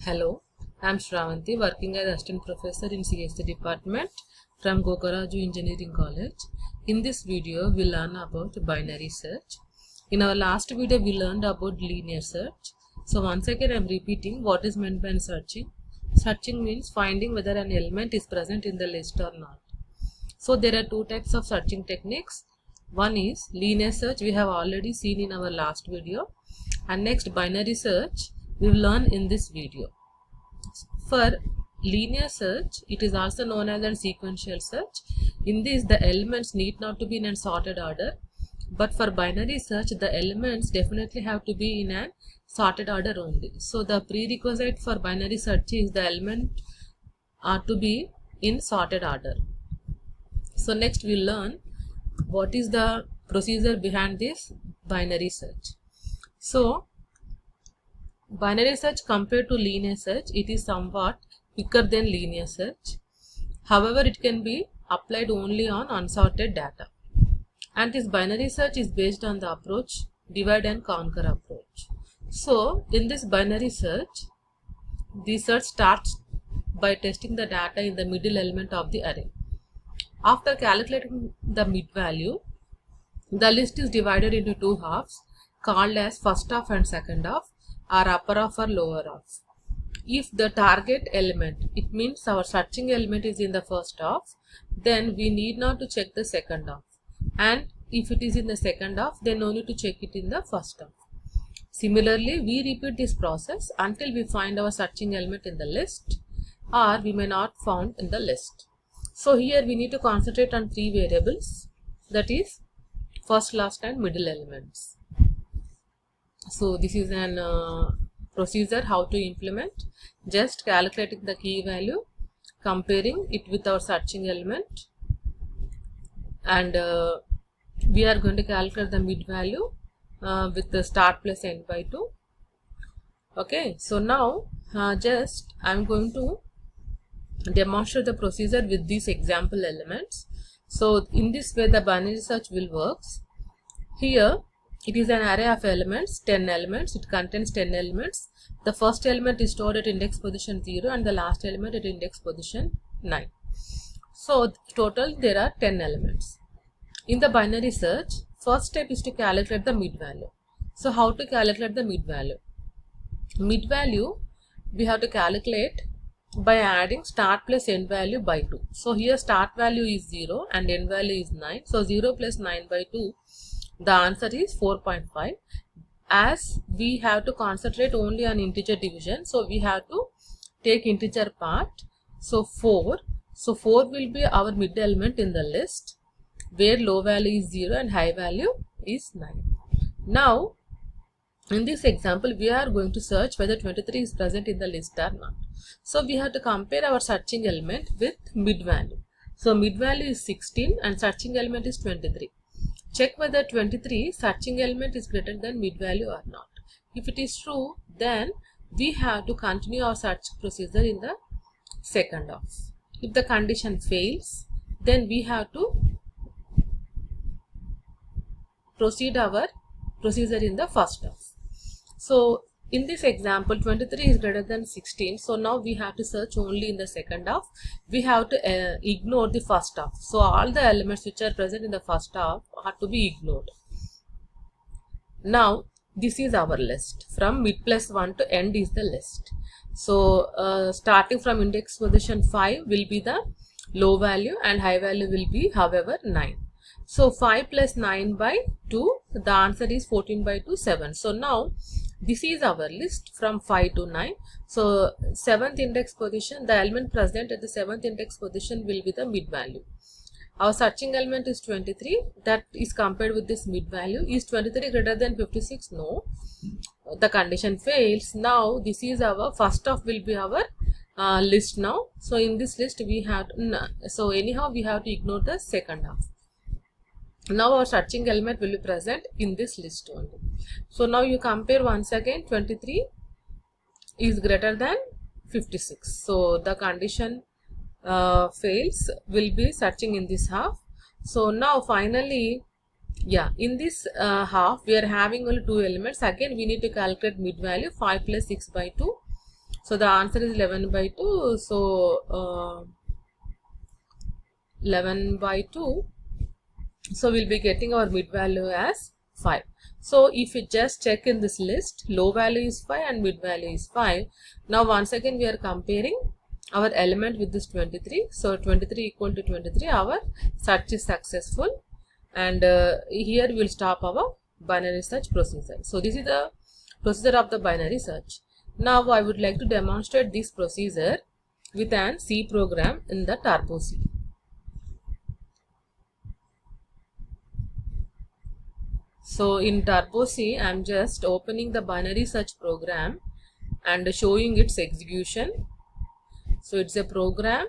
Hello, I'm Shravanti, working as assistant professor in CSC department from Gokaraju Engineering College. In this video, we learn about binary search. In our last video, we learned about linear search. So once again, I'm repeating what is meant by searching. Searching means finding whether an element is present in the list or not. So there are two types of searching techniques. One is linear search, we have already seen in our last video, and next binary search we will learn in this video. For linear search, it is also known as a sequential search. In this, the elements need not to be in a sorted order, but for binary search, the elements definitely have to be in a sorted order only. So the prerequisite for binary search is the element are to be in sorted order. So next we will learn what is the procedure behind this binary search. So binary search compared to linear search, it is somewhat quicker than linear search. However, it can be applied only on unsorted data. And this binary search is based on the approach divide and conquer approach. So in this binary search, the search starts by testing the data in the middle element of the array. After calculating the mid value, the list is divided into two halves called as first half and second half, or upper half or lower half. If the target element, it means our searching element, is in the first half, then we need not to check the second half. And if it is in the second half, then no need to check it in the first half. Similarly, we repeat this process until we find our searching element in the list, or we may not found in the list. So here we need to concentrate on three variables, that is first, last and middle elements. So this is an procedure how to implement. Just calculating the key value, comparing it with our searching element, and we are going to calculate the mid value with the start plus end by 2. Okay, so now just I'm going to demonstrate the procedure with these example elements. So in this way the binary search will work. Here it is an array of elements, 10 elements. It contains 10 elements. The first element is stored at index position 0 and the last element at index position 9. So total there are 10 elements. In the binary search, first step is to calculate the mid value. So how to calculate the mid value? Mid value we have to calculate by adding start plus end value by 2. So here start value is 0 and end value is 9. So 0 plus 9 by 2, the answer is 4.5. As we have to concentrate only on integer division, so we have to take integer part. So 4. So 4 will be our mid element in the list, where low value is 0 and high value is 9. Now in this example, we are going to search whether 23 is present in the list or not. So we have to compare our searching element with mid value. So mid value is 16 and searching element is 23. Check whether 23 searching element is greater than mid value or not. If it is true, then we have to continue our search procedure in the second half. If the condition fails, then we have to proceed our procedure in the first half. So in this example, 23 is greater than 16. So now we have to search only in the second half. We have to ignore the first half. So all the elements which are present in the first half are to be ignored. Now this is our list. From mid plus 1 to end is the list. So starting from index position 5 will be the low value and high value will be, however, 9. So 5 plus 9 by 2, the answer is 14 by 2, 7. So now this is our list from 5 to 9. So 7th index position, the element present at the 7th index position will be the mid value. Our searching element is 23, that is compared with this mid value. Is 23 greater than 56? No. The condition fails. Now this is our first half will be our list now. So in this list we have to, so anyhow we have to ignore the second half. Now our searching element will be present in this list only. So now you compare once again, 23 is greater than 56. So the condition fails, will be searching in this half. So now finally Yeah, in this half we are having only two elements. Again we need to calculate mid value 5 plus 6 by 2. So the answer is 11 by 2. So 11 by 2. So we'll be getting our mid value as 5. So if you just check in this list, low value is 5 and mid value is 5. Now once again we are comparing our element with this 23. So 23 equal to 23, our search is successful, and here we will stop our binary search procedure. So this is the procedure of the binary search. Now I would like to demonstrate this procedure with an C program in the Turbo C. So in Turbo C, I am just opening the binary search program and showing its execution. So it's a program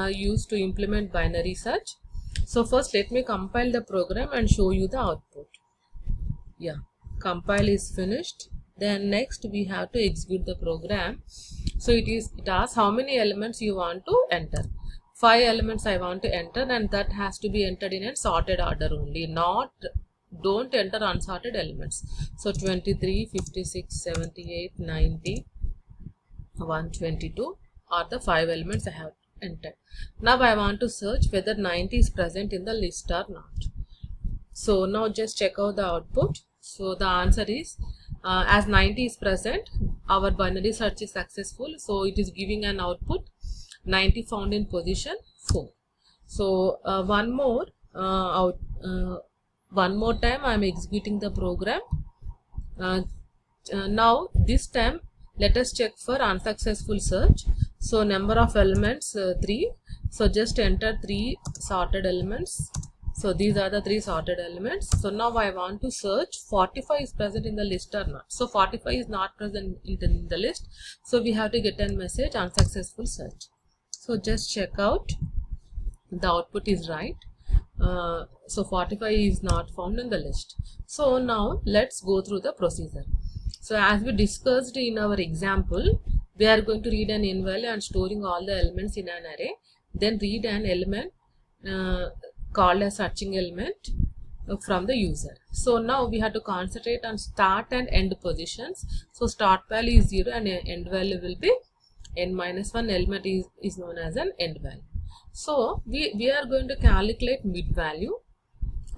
used to implement binary search. So first let me compile the program and show you the output. Yeah, compile is finished. Then next we have to execute the program. So it asks how many elements you want to enter. 5 elements I want to enter, and that has to be entered in a sorted order only, don't enter unsorted elements. So 23, 56, 78, 90, 122 are the 5 elements I have entered. Now I want to search whether 90 is present in the list or not. So now just check out the output. So the answer is as 90 is present, our binary search is successful. So it is giving an output 90 found in position 4. So one more time I am executing the program. Now this time let us check for unsuccessful search. So number of elements 3. So just enter 3 sorted elements. So these are the 3 sorted elements. So now I want to search 45 is present in the list or not. So 45 is not present in the list. So we have to get a message unsuccessful search. So just check out the output is right. So 45 is not found in the list. So now let's go through the procedure. So as we discussed in our example, we are going to read an in value and storing all the elements in an array. Then read an element called a searching element from the user. So now we have to concentrate on start and end positions. So start value is 0 and end value will be n-1 element is known as an end value. So we are going to calculate mid value.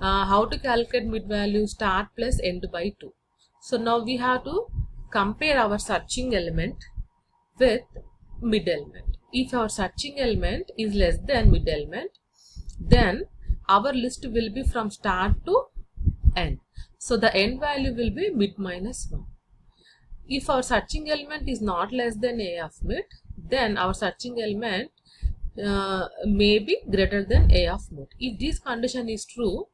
How to calculate mid value? Start plus end by 2. So now we have to compare our searching element with mid element. If our searching element is less than mid element, then our list will be from start to end. So the end value will be mid minus 1. If our searching element is not less than a of mid, then our searching element may be greater than a of mid. If this condition is true,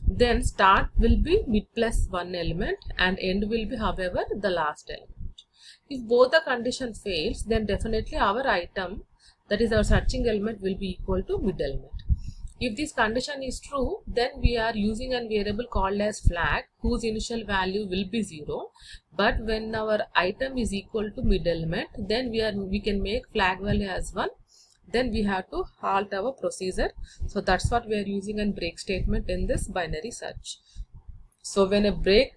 then start will be mid plus 1 element and end will be, however, the last element. If both the condition fails, then definitely our item, that is our searching element, will be equal to mid element. If this condition is true, then we are using a variable called as flag, whose initial value will be 0. But when our item is equal to mid element, then we can make flag value as 1. Then we have to halt our procedure. So that's what we are using a break statement in this binary search. So when a break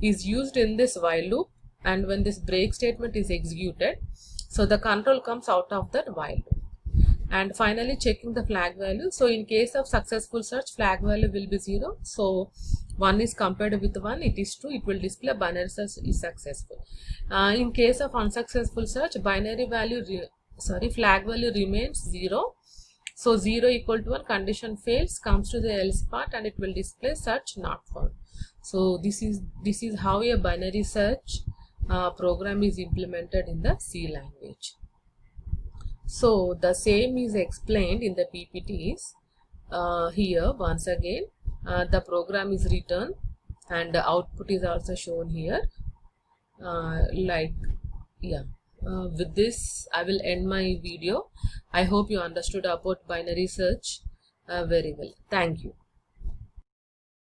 is used in this while loop, and when this break statement is executed, so the control comes out of that while loop. And finally checking the flag value. So in case of successful search, flag value will be 0. So 1 is compared with 1, it is true, it will display binary search is successful. In case of unsuccessful search, flag value remains 0. So 0 equal to 1, condition fails, comes to the else part, and it will display search not found. So this is how a binary search program is implemented in the C language. So the same is explained in the PPTs. Here once again the program is written and the output is also shown here. With this I will end my video. I hope you understood about binary search very well. Thank you.